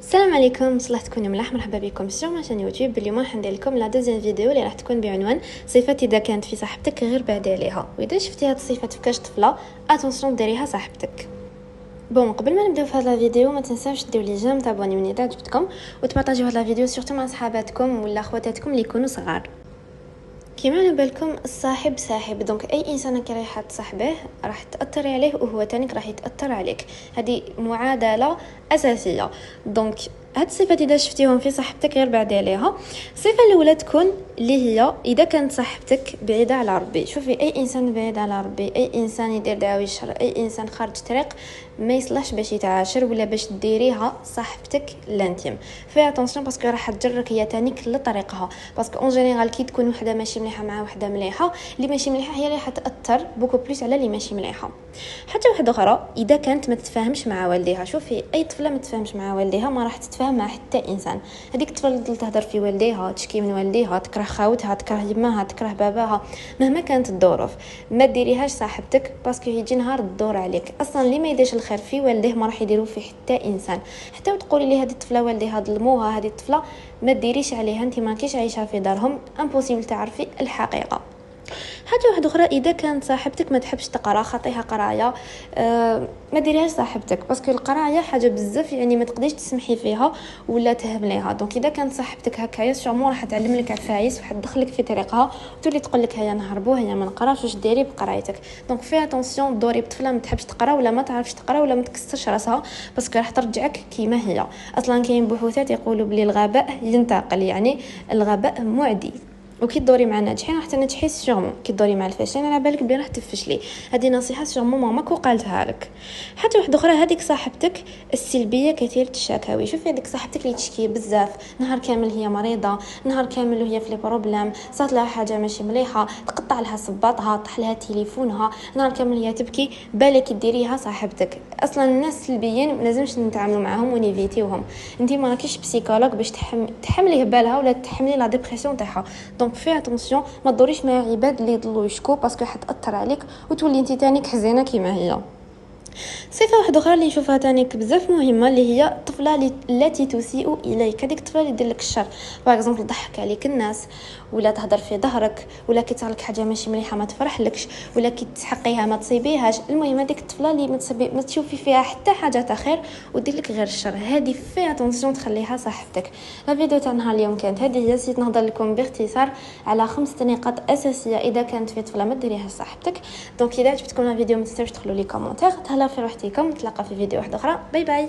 السلام عليكم، صلاح تكونوا ملاح. مرحبا بكم سيغ ماشين يوتيوب. اليوم راح ندير لكم لا دوزيام فيديو اللي راح تكون بعنوان صفات اذا كانت في صاحبتك غير بعد عليها. واذا شفتي هاد الصفات في كاش طفله اتونسيون ديريها صاحبتك. بون قبل ما نبداو في هذا الفيديو ما تنساوش ديروا لي جيم، تابونيو من اذا عجبتكم، وتبارطاجيو هذا الفيديو سورتو مع صحاباتكم ولا خواتاتكم اللي يكونوا صغار. كيما على بالكم الصاحب ساحب، دونك اي انسان كي رايح تصاحبه راح تاثر عليه وهو تانيك راح يتاثر عليك. هذه معادله اساسيه. دونك هاد الصفات اذا شفتيهم في صاحبتك غير بعد عليها. الصفه الاولى تكون اللي هي اذا كانت صاحبتك بعيده على ربي. شوفي اي انسان بعيد على ربي، اي انسان يدير دعاوي الشر، اي انسان خارج طريق ما يصلحش باش يتعاشر ولا باش ديريها صاحبتك لانتيم. في اتونسيون باسكو راح تجرك هي تانيك لطريقها، باسكو اون جينيرال كي تكون وحده ماشي مليحه مع وحده مليحه، اللي ماشي مليحه هي اللي راح تاثر بوكو بليس على اللي ماشي مليحه. حتى واحده اخرى اذا كانت ما تتفاهمش مع والديها. شوفي اي طفله ما تتفاهمش مع والديها ما راح تتفاهم مع حتى انسان. هذيك الطفله اللي تهضر في والديها، تشكي من والديها، تكره خاوتها، تكره يماها، تكره باباها، مهما كانت الظروف ما ديريهاش صاحبتك، باسكو يجي نهار الدور عليك. اصلا اللي ما يديرش الخير في والديه ما راح يديروا في حتى انسان. حتى وتقولي لي هذه الطفله والديها ظلموها، هذه الطفله ما ديريش عليها، انت ما كيش عايشه في دارهم، امبوسيبل تعرفي الحقيقه. حاجه واحده اخرى، اذا كانت صاحبتك ما تحبش تقرا، خطيها قرايه، ما ديريهاش صاحبتك، باسكو القرايه حاجه بزاف يعني ما تقدريش تسمحي فيها ولا تهمليها. دونك اذا كانت صاحبتك هكايا شامو راح تعلم لك عفايس وراح تدخلك في طريقها وتولي تقول لك هيا نهربوا، هيا ما نقراش، واش ديري بقرايتك. دونك في اتونسيون، دوري بطفله ما تحبش تقرا ولا ما تعرفش تقرا ولا ما تكسرش راسها، باسكو راح ترجعك كيما هي. اصلا كاين بحوثات يقولوا بلي الغباء ينتقل، يعني الغباء معدي. وكي تدوري مع الناجحين راح تنجحي سيغمون، كي تدوري مع الفاشلين على بالك بلي راح تفشلي. هذه نصيحه سيغمون ماماك وقالتها لك. حتى واحده اخرى، هذيك صاحبتك السلبيه كثيره الشكاوي. شوفي هذيك صاحبتك اللي تشكي بزاف، نهار كامل هي مريضه، نهار كامل وهي في لي بروبليم، صارت لها حاجه ماشي مليحه، تقطع لها صباطها، طاح لها تليفونها، نهار كامل هي تبكي، بالك ديريها صاحبتك. اصلا الناس السلبيين لازمش نتعاملوا معاهم ونيفيتيوهم. انت ما راكيش بسيكولوج باش تحمليه بالها ولا تحملي لا ديبرسيون تاعها. دونك في اتونسيون ما تدوريش مع عباد اللي يضلوا يشكو، باسكو حتاثر عليك وتولي انت تاني حزينه كيما هي. صفه واحده اخرى اللي نشوفها تانيك بزاف مهمه، اللي هي الطفله التي تسيء اليك. هذيك الطفله اللي دير لك الشر، باغ اكزومبل تضحك عليك الناس، ولا تهضر في ظهرك، ولا كي تصير لك حاجه ماشي مليحه ما تفرحلكش، ولا كي تحقيها ما تصيبيهاش. المهم هذيك الطفله اللي ما تشوفي فيها حتى حاجه تا خير ودير لك غير الشر، هذه في اتونسيون تخليها صاحبتك. الفيديو تاع نهار اليوم كانت هذه هي، نسيت نهضر لكم باختصار على 5 نقاط اساسيه اذا كانت في طفله ما ديريها صاحبتك. دونك اذا عجبتكم الفيديو ما تنساوش تدخلوا لي كومونتير. تهلاو في روحتكم، نتلاقى في فيديو واحد اخرى. باي باي.